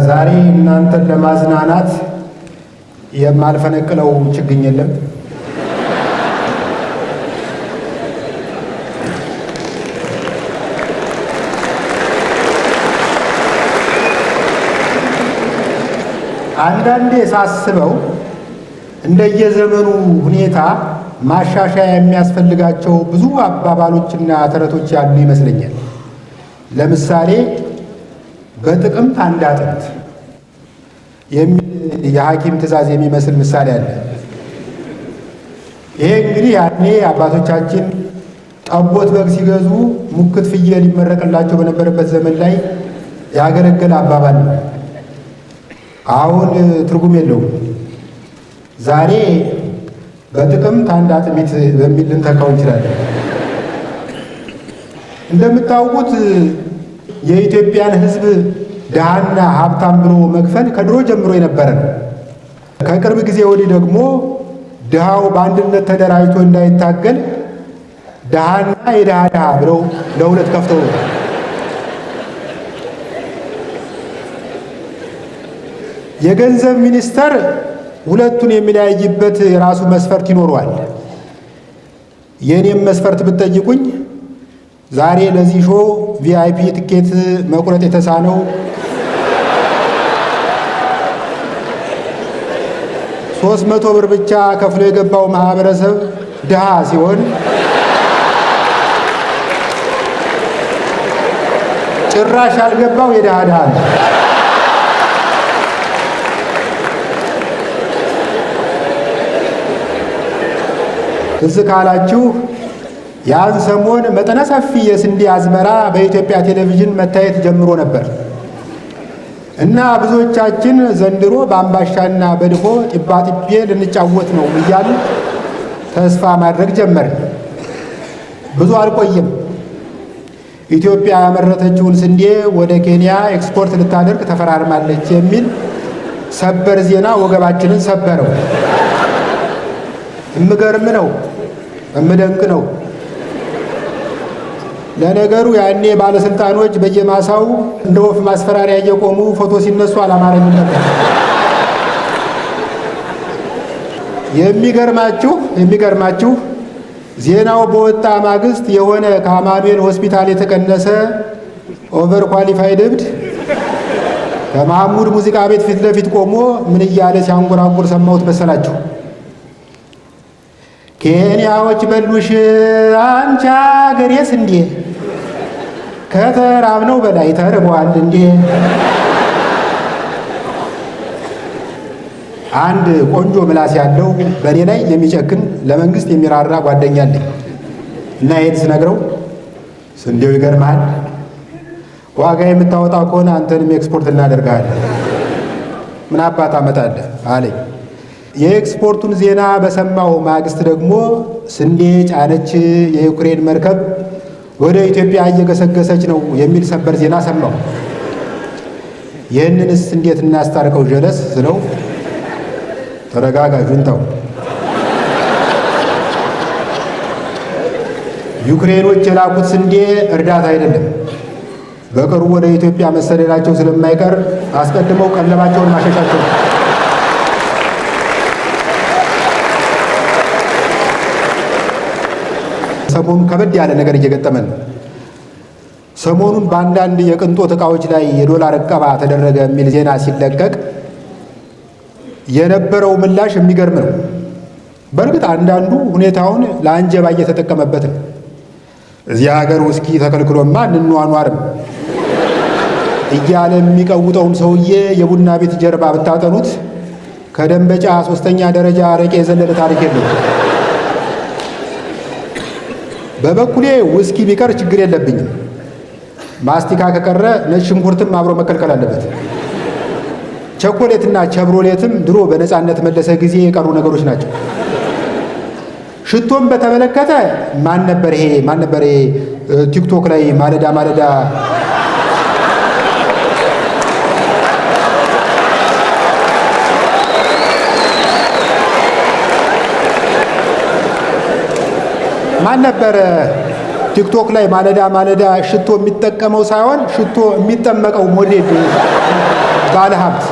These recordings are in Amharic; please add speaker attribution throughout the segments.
Speaker 1: ዛሬ እናንተን ለማዝናናት የማልፈነቅለው ችግኝ የለም። አንዳንዴ ሳስበው እንደየዘመኑ ሁኔታ ማሻሻያ የሚያስፈልጋቸው ብዙ አባባሎችና ተረቶች ያሉ ይመስለኛል። ለምሳሌ በጥቅምት አንድ አጥንት የሚል የሐኪም ትዕዛዝ የሚመስል ምሳሌ አለ። ይሄ እንግዲህ ያኔ አባቶቻችን ጠቦት በግ ሲገዙ ሙክት ፍየል ይመረቅላቸው በነበረበት ዘመን ላይ ያገለገለ አባባል ነው። አሁን ትርጉም የለውም። ዛሬ በጥቅምት አንድ አጥሚት በሚል ልንተካው እንችላለን። እንደምታውቁት የኢትዮጵያን ሕዝብ ድሃና ሀብታም ብሎ መክፈል ከድሮ ጀምሮ የነበረ ነው። ከቅርብ ጊዜ ወዲህ ደግሞ ድሃው በአንድነት ተደራጅቶ እንዳይታገል ድሃና የድሃ ድሃ ብለው ለሁለት ከፍተው ነው። የገንዘብ ሚኒስተር ሁለቱን የሚለያይበት የራሱ መስፈርት ይኖረዋል። የእኔም መስፈርት ብትጠይቁኝ ዛሬ ለዚህ ሾው ቪአይፒ ትኬት መቁረጥ የተሳነው 300 ብር ብቻ ከፍሎ የገባው ማህበረሰብ ድሃ ሲሆን ጭራሽ ያልገባው የድሃ ድሃ ነው። ትዝ ካላችሁ ያን ሰሞን መጠነ ሰፊ የስንዴ አዝመራ በኢትዮጵያ ቴሌቪዥን መታየት ጀምሮ ነበር እና ብዙዎቻችን ዘንድሮ በአምባሻና በድፎ ጢባጢቤ ልንጫወት ነው እያልን ተስፋ ማድረግ ጀመርን። ብዙ አልቆየም። ኢትዮጵያ ያመረተችውን ስንዴ ወደ ኬንያ ኤክስፖርት ልታደርግ ተፈራርማለች የሚል ሰበር ዜና ወገባችንን ሰበረው። እምገርም ነው፣ እምደንቅ ነው። ለነገሩ ያኔ ባለስልጣኖች በየማሳው እንደ ወፍ ማስፈራሪያ እየቆሙ ፎቶ ሲነሱ አላማረኝም ነበር። የሚገርማችሁ ዜናው በወጣ ማግስት የሆነ ከአማኑኤል ሆስፒታል የተቀነሰ ኦቨር ኳሊፋይድ እብድ ከመሐሙድ ሙዚቃ ቤት ፊት ለፊት ቆሞ ምን እያለ ሲያንጎራጉር ሰማሁት መሰላችሁ? ኬንያዎች በሉሽ አንቺ አገሬ ስንዴ ከተራብነው በላይ ተርቧል እንዴ። አንድ ቆንጆ ምላስ ያለው በእኔ ላይ የሚጨክን ለመንግስት የሚራራ ጓደኛ አለኝ እና ይሄን ስነግረው ስንዴው ይገርምሃል፣ ዋጋ የምታወጣ ከሆነ አንተንም ኤክስፖርት እናደርጋለን፣ ምን አባት አመጣለህ አለኝ። የኤክስፖርቱን ዜና በሰማው ማግስት ደግሞ ስንዴ ጫነች የዩክሬን መርከብ ወደ ኢትዮጵያ እየገሰገሰች ነው የሚል ሰበር ዜና ሰማው። ይህንንስ እንዴት እናስታርቀው ጀለስ ስለው ተረጋጋ ጁንታው፣ ዩክሬኖች የላኩት ስንዴ እርዳታ አይደለም፣ በቅርቡ ወደ ኢትዮጵያ መሰደዳቸው ስለማይቀር አስቀድመው ቀለባቸውን ማሸሻቸው። ሰሞኑን ከበድ ያለ ነገር እየገጠመን ነው። ሰሞኑን በአንዳንድ የቅንጦት ዕቃዎች ላይ የዶላር ዕቀባ ተደረገ የሚል ዜና ሲለቀቅ የነበረው ምላሽ የሚገርም ነው። በእርግጥ አንዳንዱ ሁኔታውን ለአንጀባ እየተጠቀመበት ነው። እዚህ ሀገር ውስኪ ተከልክሎማ እንኗኗርም እያለ የሚቀውጠውን ሰውዬ የቡና ቤት ጀርባ ብታጠኑት ከደንበጫ 3ኛ ደረጃ አረቄ የዘለለ ታሪክ የለው። በበኩሌ ውስኪ ቢቀር ችግር የለብኝም። ማስቲካ ከቀረ ነጭ ሽንኩርትም አብሮ መከልከል አለበት። ቸኮሌትና ቸብሮሌትም ድሮ በነፃነት መለሰ ጊዜ የቀሩ ነገሮች ናቸው። ሽቶም በተመለከተ ማን ነበር ይሄ ቲክቶክ ላይ ማለዳ ማን ነበር ቲክቶክ ላይ ማለዳ ሽቶ የሚጠቀመው ሳይሆን ሽቶ የሚጠመቀው ሞዴል ባለ ሀብት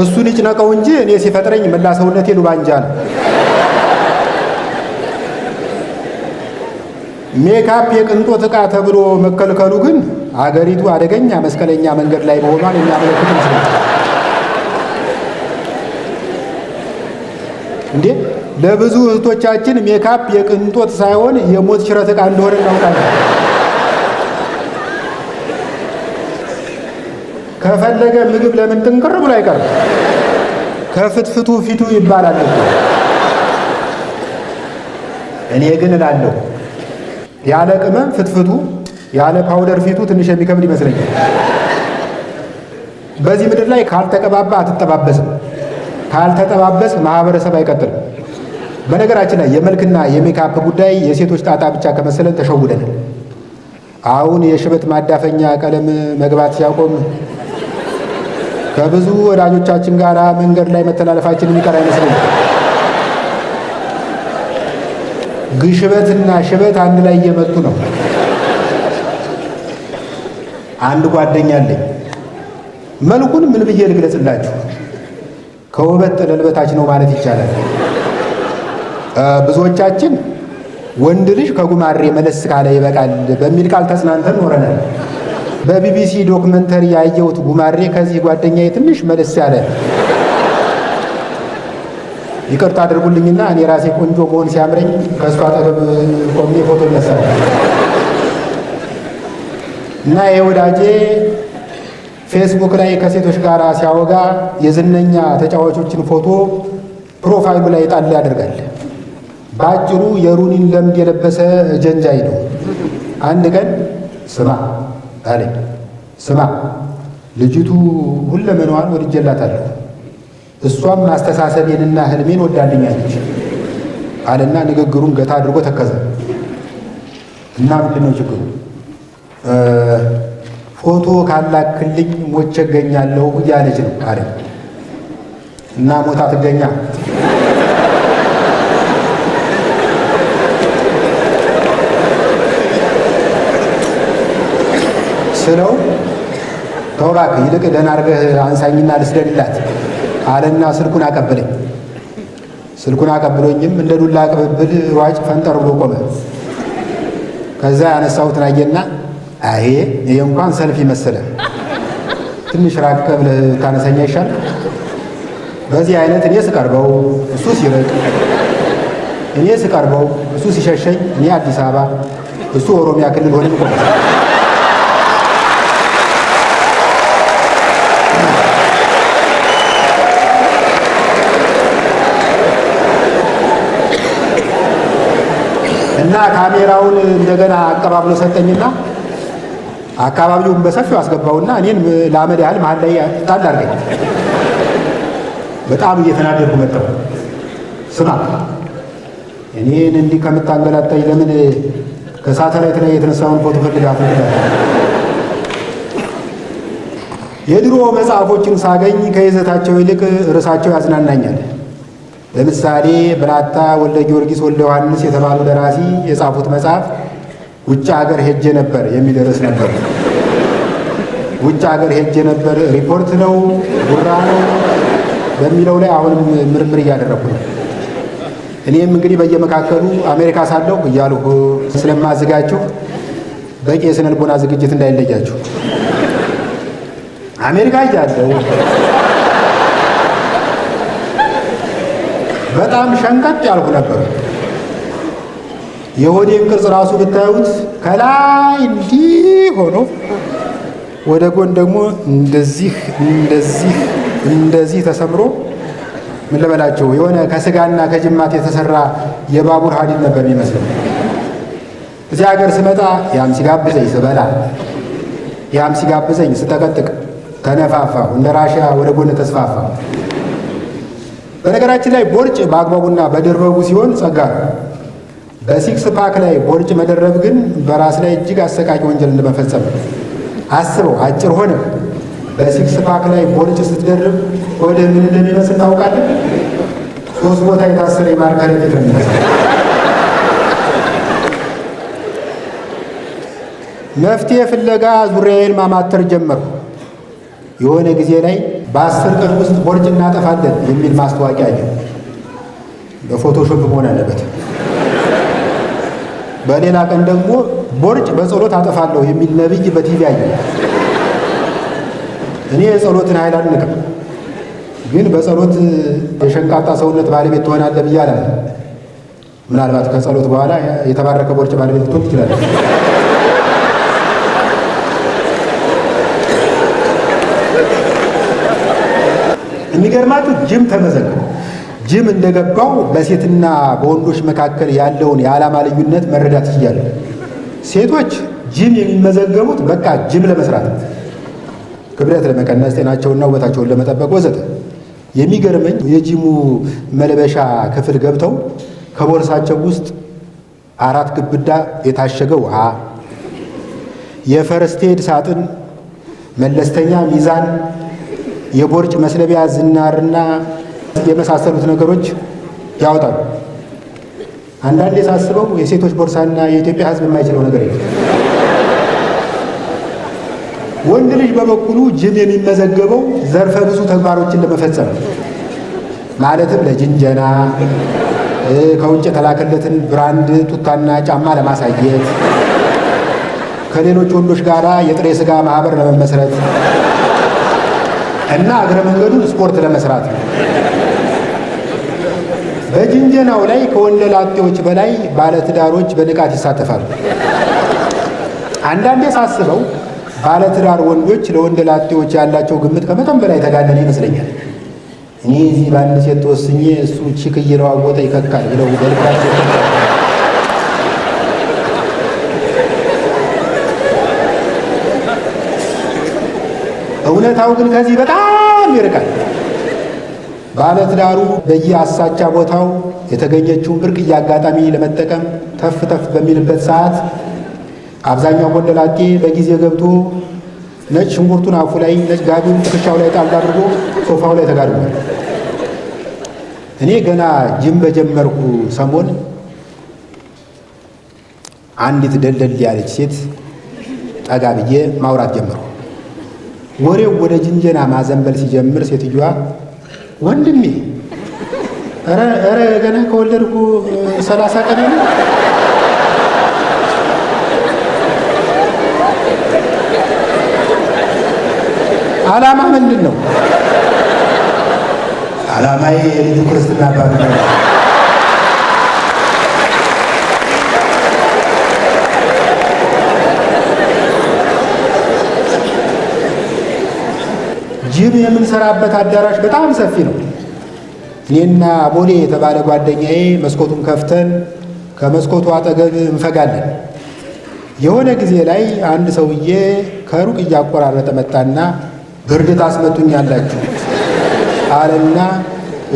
Speaker 1: እሱን ይጭነቀው እንጂ እኔ ሲፈጥረኝ መላ ሰውነቴ ሉባንጃ ነው። ሜካፕ የቅንጦት ዕቃ ተብሎ መከልከሉ ግን አገሪቱ አደገኛ መስቀለኛ መንገድ ላይ መሆኗን የሚያመለክት ይመስላል። እንዴ ለብዙ እህቶቻችን ሜካፕ የቅንጦት ሳይሆን የሞት ሽረት ዕቃ እንደሆነ እናውቃለን። ከፈለገ ምግብ ለምን ጥንቅር ብሎ አይቀርም? ከፍትፍቱ ፊቱ ይባላል። እኔ ግን እላለሁ ያለ ቅመም ፍትፍቱ ያለ ፓውደር ፊቱ ትንሽ የሚከብድ ይመስለኛል። በዚህ ምድር ላይ ካልተቀባባ አትጠባበስም፣ ካልተጠባበስ ማህበረሰብ አይቀጥልም። በነገራችን ላይ የመልክና የሜካፕ ጉዳይ የሴቶች ጣጣ ብቻ ከመሰለን ተሸውደናል። አሁን የሽበት ማዳፈኛ ቀለም መግባት ሲያቆም ከብዙ ወዳጆቻችን ጋር መንገድ ላይ መተላለፋችን የሚቀር አይመስለኝም። ግሽበትና ሽበት አንድ ላይ እየመጡ ነው። አንድ ጓደኛ አለኝ። መልኩን ምን ብዬ ልግለጽላችሁ? ከውበት ጠለል በታች ነው ማለት ይቻላል። ብዙዎቻችን ወንድ ልጅ ከጉማሬ መለስ ካለ ይበቃል በሚል ቃል ተጽናንተን ኖረናል። በቢቢሲ ዶክመንተሪ ያየሁት ጉማሬ ከዚህ ጓደኛዬ ትንሽ መለስ ያለ። ይቅርታ አድርጉልኝና እኔ ራሴ ቆንጆ መሆን ሲያምረኝ ከእሷ አጠገብ ቆሜ ፎቶ ይነሳል እና ይሄ ወዳጄ ፌስቡክ ላይ ከሴቶች ጋር ሲያወጋ የዝነኛ ተጫዋቾችን ፎቶ ፕሮፋይሉ ላይ ጣል ያደርጋል። በአጭሩ የሩኒን ለምድ የለበሰ ጀንጃይ ነው። አንድ ቀን ስማ አለኝ፣ ስማ ልጅቱ ሁለመናዋን ወድጀላታለሁ፣ እሷም አስተሳሰቤንና ህልሜን ወዳልኛለች አለና ንግግሩን ገታ አድርጎ ተከዘ እና ምንድን ነው ችግሩ? ፎቶ ካላክልኝ ሞቼ እገኛለሁ እያለች ነው አለ እና ሞታ ትገኛ ስለው ተው እባክህ ይልቅ ደህና አድርገህ አንሳኝና ልስደድላት አለና ስልኩን አቀበለኝ። ስልኩን አቀብሎኝም እንደ ዱላ ቅብብል ሯጭ ፈንጠር ብሎ ቆመ። ከዛ ያነሳሁትን አየና አይ ይሄ እንኳን ሰልፊ መሰለ፣ ትንሽ ራቅ ብለህ ታነሳኛ ይሻል። በዚህ አይነት እኔ ስቀርበው እሱ ሲርቅ፣ እኔ ስቀርበው እሱ ሲሸሸኝ፣ እኔ አዲስ አበባ እሱ ኦሮሚያ ክልል ሆነን ቆመ። እና ካሜራውን እንደገና አቀባብሎ ሰጠኝና አካባቢውን በሰፊው አስገባውና እኔን ለአመድ ያህል መሀል ላይ ጣል አድርገኝ። በጣም እየተናደድኩ መጣሁ። ስማ እኔን እንዲህ ከምታንገላታኝ ለምን ከሳተላይት ላይ የተነሳውን ፎቶ ፈልጋት? የድሮ መጽሐፎችን ሳገኝ ከይዘታቸው ይልቅ ርዕሳቸው ያዝናናኛል። ለምሳሌ ብላታ ወልደ ጊዮርጊስ ወልደ ዮሐንስ የተባሉ ደራሲ የጻፉት መጽሐፍ ውጭ ሀገር ሄጄ ነበር የሚል ርዕስ ነበር። ውጭ ሀገር ሄጄ ነበር ሪፖርት ነው ጉራ ነው በሚለው ላይ አሁንም ምርምር እያደረኩ ነው። እኔም እንግዲህ በየመካከሉ አሜሪካ ሳለሁ እያልሁ ስለማዘጋችሁ በቂ የስነ ልቦና ዝግጅት እንዳይለያችሁ። አሜሪካ እያለሁ በጣም ሸንቀጥ ያልኩ ነበር። የሆዴን ቅርጽ ራሱ ብታዩት ከላይ እንዲህ ሆኖ ወደ ጎን ደግሞ እንደዚህ ተሰምሮ ምን ልበላቸው የሆነ ከስጋና ከጅማት የተሰራ የባቡር ሀዲድ ነበር የሚመስለው። እዚህ ሀገር ስመጣ ያም ሲጋብዘኝ ስበላ፣ ያም ሲጋብዘኝ ስጠቀጥቅ ተነፋፋሁ፣ እንደ ራሽያ ወደ ጎን ተስፋፋ። በነገራችን ላይ ቦርጭ በአግባቡና በደረቡ ሲሆን ጸጋ ነው። በሲክስ ፓክ ላይ ቦርጭ መደረብ ግን በራስ ላይ እጅግ አሰቃቂ ወንጀል እንደመፈጸም ነው። አስበው፣ አጭር ሆነ በሲክስ ፓክ ላይ ቦርጭ ስትደርብ ወደ ምን እንደሚመስል ታውቃለህ? 3 ቦታ የታሰረ የማርከር የሚመስል። መፍትሄ ፍለጋ ዙሪያዬን ማማተር ጀመርኩ። የሆነ ጊዜ ላይ በ10 ቀን ውስጥ ቦርጭ እናጠፋለን የሚል ማስታወቂያ አለ። በፎቶሾፕ መሆን አለበት። በሌላ ቀን ደግሞ ቦርጭ በጸሎት አጠፋለሁ የሚል ነብይ በቲቪ አየ። እኔ የጸሎትን ኃይል አልንቅም፣ ግን በጸሎት የሸንቃጣ ሰውነት ባለቤት ትሆናለህ ብዬ አላለም። ምናልባት ከጸሎት በኋላ የተባረከ ቦርጭ ባለቤት ልትሆን ትችላለህ። የሚገርማችሁ ጅም ተመዘገበ። ጅም እንደገባው በሴትና በወንዶች መካከል ያለውን የዓላማ ልዩነት መረዳት ይችላል። ሴቶች ጅም የሚመዘገቡት በቃ ጅም ለመስራት ነው፣ ክብደት ለመቀነስ፣ ጤናቸውንና ውበታቸውን ለመጠበቅ ወዘተ። የሚገርመኝ የጂሙ መልበሻ ክፍል ገብተው ከቦርሳቸው ውስጥ 4 ግብዳ የታሸገ ውሃ፣ የፈርስቴድ ሳጥን፣ መለስተኛ ሚዛን፣ የቦርጭ መስለቢያ ዝናርና የመሳሰሉት ነገሮች ያወጣሉ። አንዳንዴ ሳስበው የሴቶች ቦርሳና የኢትዮጵያ ሕዝብ የማይችለው ነገር የለም። ወንድ ልጅ በበኩሉ ጅም የሚመዘገበው ዘርፈ ብዙ ተግባሮችን ለመፈጸም ማለትም ለጅንጀና፣ ከውጭ የተላከለትን ብራንድ ቱታና ጫማ ለማሳየት፣ ከሌሎች ወንዶች ጋር የጥሬ ሥጋ ማህበር ለመመስረት እና እግረ መንገዱን ስፖርት ለመስራት ነው። በጅንጀናው ላይ ከወንደላጤዎች በላይ ባለትዳሮች በንቃት ይሳተፋሉ። አንዳንዴ ሳስበው ባለትዳር ወንዶች ለወንደላጤዎች ያላቸው ግምት ከመጠን በላይ ተጋነነ ይመስለኛል። እኔ እዚህ በአንድ ሴት ተወስኜ እሱ ቺክ እየለዋወጠ ይከካል ብለው በልባቸው እውነታው ግን ከዚህ በጣም ይርቃል። ባለትዳሩ በየአሳቻ ቦታው የተገኘችውን ብርቅዬ አጋጣሚ ለመጠቀም ተፍ ተፍ በሚልበት ሰዓት አብዛኛው ወንደላጤ በጊዜ ገብቶ ነጭ ሽንኩርቱን አፉ ላይ፣ ነጭ ጋቢውን ትከሻው ላይ ጣል አድርጎ ሶፋው ላይ ተጋድሟል። እኔ ገና ጅም በጀመርኩ ሰሞን አንዲት ደልደል ያለች ሴት ጠጋ ብዬ ማውራት ጀመርኩ። ወሬው ወደ ጅንጀና ማዘንበል ሲጀምር ሴትዮዋ ወንድሜ ኧረ ገና ከወለድኩ 30 ቀን ነው። ዓላማ ምንድን ነው? ዓላማዬ የልጁ ክርስትና አባት ነው። ጅም የምንሰራበት አዳራሽ በጣም ሰፊ ነው። እኔና ቦሌ የተባለ ጓደኛዬ መስኮቱን ከፍተን ከመስኮቱ አጠገብ እንፈጋለን። የሆነ ጊዜ ላይ አንድ ሰውዬ ከሩቅ እያቆራረጠ መጣና ብርድ ታስመጡኛላችሁ አለና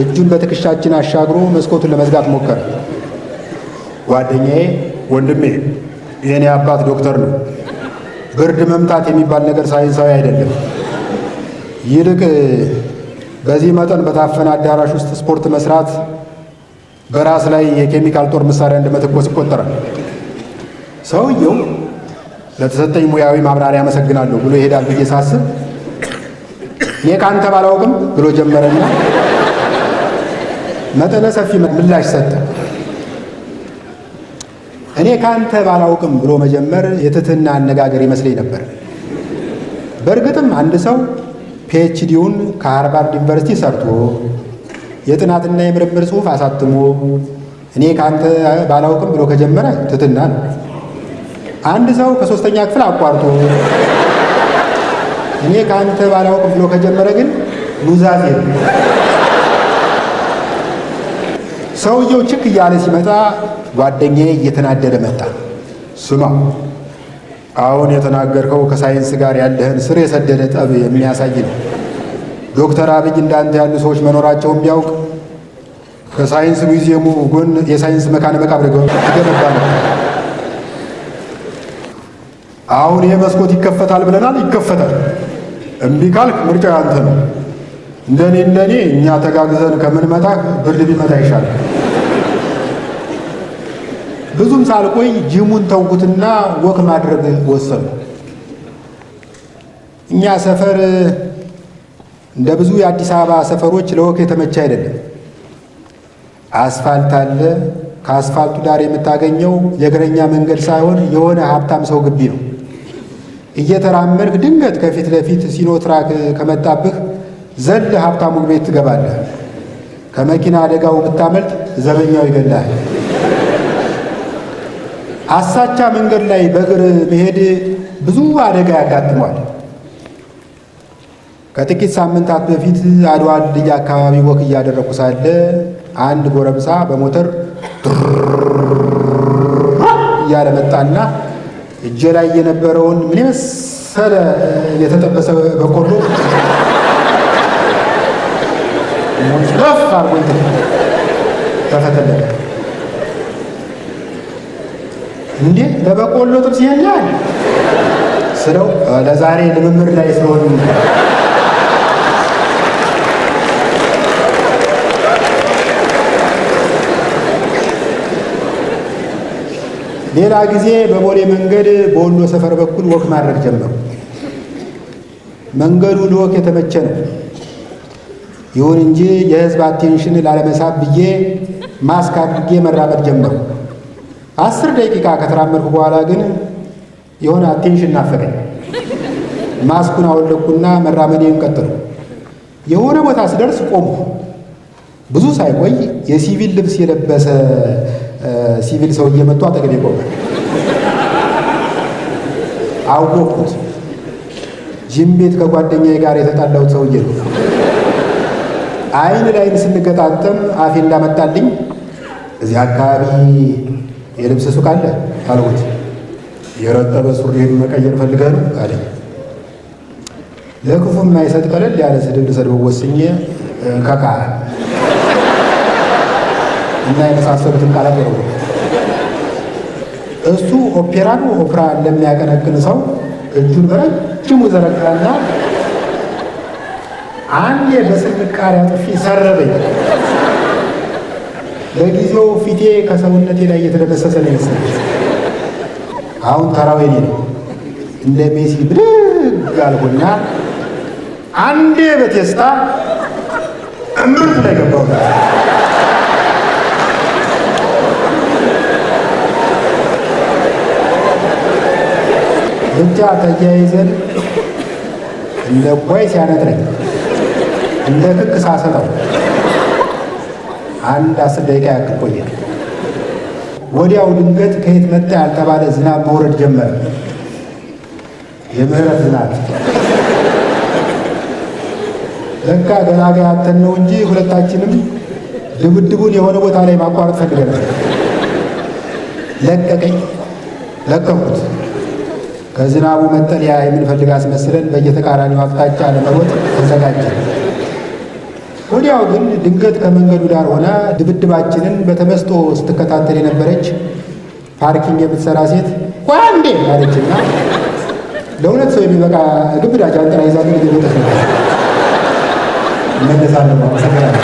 Speaker 1: እጁን በትከሻችን አሻግሮ መስኮቱን ለመዝጋት ሞከረ። ጓደኛዬ ወንድሜ የኔ አባት ዶክተር ነው፣ ብርድ መምታት የሚባል ነገር ሳይንሳዊ አይደለም፣ ይልቅ በዚህ መጠን በታፈነ አዳራሽ ውስጥ ስፖርት መስራት በራስ ላይ የኬሚካል ጦር መሳሪያ እንደመተኮስ ይቆጠራል። ሰውየው ለተሰጠኝ ሙያዊ ማብራሪያ አመሰግናለሁ ብሎ ይሄዳል ብዬ ሳስብ እኔ ካንተ ባላውቅም ብሎ ጀመረና መጠነ ሰፊ ምላሽ ሰጠ። እኔ ካንተ ባላውቅም ብሎ መጀመር የትህትና አነጋገር ይመስለኝ ነበር። በእርግጥም አንድ ሰው ፒኤችዲውን ከሃርቫርድ ዩኒቨርሲቲ ሰርቶ የጥናትና የምርምር ጽሑፍ አሳትሞ እኔ ካንተ ባላውቅም ብሎ ከጀመረ ትህትና ነው። አንድ ሰው ከ3ኛ ክፍል አቋርጦ እኔ ካንተ ባላውቅም ብሎ ከጀመረ ግን ኑዛዜ ነው። ሰውየው ችክ እያለ ሲመጣ ጓደኛዬ እየተናደደ መጣ። ስማ፣ አሁን የተናገርከው ከሳይንስ ጋር ያለህን ስር የሰደደ ጠብ የሚያሳይ ነው። ዶክተር አብይ እንዳንተ ያሉ ሰዎች መኖራቸውን ቢያውቅ ከሳይንስ ሙዚየሙ ጎን የሳይንስ መካነ መቃብር ይገነባ ነበር። አሁን ይሄ መስኮት ይከፈታል ብለናል፣ ይከፈታል። እምቢ ካልክ ምርጫ ያንተ ነው። እንደኔ እኛ ተጋግዘን ከምንመጣ ብርድ ቢመጣ ይሻላል። ብዙም ሳልቆይ ጂሙን ተውኩትና ወክ ማድረግ ወሰኑ። እኛ ሰፈር እንደ ብዙ የአዲስ አበባ ሰፈሮች ለወክ የተመቸ አይደለም። አስፋልት አለ። ከአስፋልቱ ዳር የምታገኘው የእግረኛ መንገድ ሳይሆን የሆነ ሀብታም ሰው ግቢ ነው። እየተራመድክ ድንገት ከፊት ለፊት ሲኖትራክ ከመጣብህ ዘል ሀብታሙ ቤት ትገባለህ። ከመኪና አደጋው ብታመልጥ ዘበኛው ይገላል። አሳቻ መንገድ ላይ በእግር መሄድ ብዙ አደጋ ያጋጥሟል። ከጥቂት ሳምንታት በፊት አድዋ ድልድይ አካባቢ ወክ እያደረኩ ሳለ አንድ ጎረምሳ በሞተር እያለ መጣና እጄ ላይ የነበረውን ምን የመሰለ የተጠበሰ በቆሎ ሞጭረፍ አርጎኝ ተፈተለለ። እንዴ ለበቆሎ ጥብስ ይሄኛል ስለው ለዛሬ ልምምድ ላይ ስለሆነ ሌላ ጊዜ በቦሌ መንገድ በወሎ ሰፈር በኩል ወክ ማድረግ ጀመሩ። መንገዱ ለወክ የተመቸ ነው። ይሁን እንጂ የሕዝብ አቴንሽን ላለመሳብ ብዬ ማስክ አድርጌ መራመድ ጀመሩ። 10 ደቂቃ ከተራመድኩ በኋላ ግን የሆነ አቴንሽን ናፈቀኝ። ማስኩን አወለኩና መራመዴን ቀጠሉ። የሆነ ቦታ ስደርስ ቆሙ። ብዙ ሳይቆይ የሲቪል ልብስ የለበሰ ሲቪል ሰው እየመጡ አጠገቤ ቆመ። አወቅኩት። ጂም ቤት ከጓደኛዬ ጋር የተጣላሁት ሰውዬ ነው። አይን ላይን ስንገጣጠም አፌ እንዳመጣልኝ እዚህ አካባቢ የልብስ ሱቅ አለ አልኩት። የረጠበ ሱሪን መቀየር ፈልገህ ነው አለኝ። ለክፉ የማይሰጥ ቀለል ያለ ስድብ ልሰድበው ወስኜ ከካ እና የመሳሰሉትን ቃላት ነው። እሱ ኦፔራን ኦፕራ እንደሚያቀነቅን ሰው እጁን በረጅሙ ዘረጋና አንዴ በስንቃሪ ጥፊ ሰረበኝ። ለጊዜው ፊቴ ከሰውነቴ ላይ እየተደመሰሰ ነው ይመስላል። አሁን ተራው የኔ ነው። እንደ ሜሲ ብድግ አልኩና አንዴ በቴስታ እምርት ላይ ገባሁ። ብቻ ተያይዘን እንደ ኳይ ሲያነጥረኝ እንደ ክክ ሳሰጠው 10 ደቂቃ ያክል ቆየ። ወዲያው ድንገት ከየት መጣ ያልተባለ ዝናብ መውረድ ጀመረ። የምህረት ዝናብ። ለካ ገላጋይ አተን ነው እንጂ ሁለታችንም ድብድቡን የሆነ ቦታ ላይ ማቋረጥ ፈልገናል። ለቀቀኝ፣ ለቀኩት። ከዝናቡ መጠለያ የምንፈልግ አስመስለን በየተቃራኒው አቅጣጫ ለመሮጥ ተዘጋጀን። ወዲያው ግን ድንገት ከመንገዱ ዳር ሆና ድብድባችንን በተመስጦ ስትከታተል የነበረች ፓርኪንግ የምትሰራ ሴት ቆይ አንዴ አለችና ለሁለት ሰው የሚበቃ ግብዳ ጃንጥላ ይዛ ግን እየሮጠች ነበር። እመለሳለሁ። አመሰግናለሁ።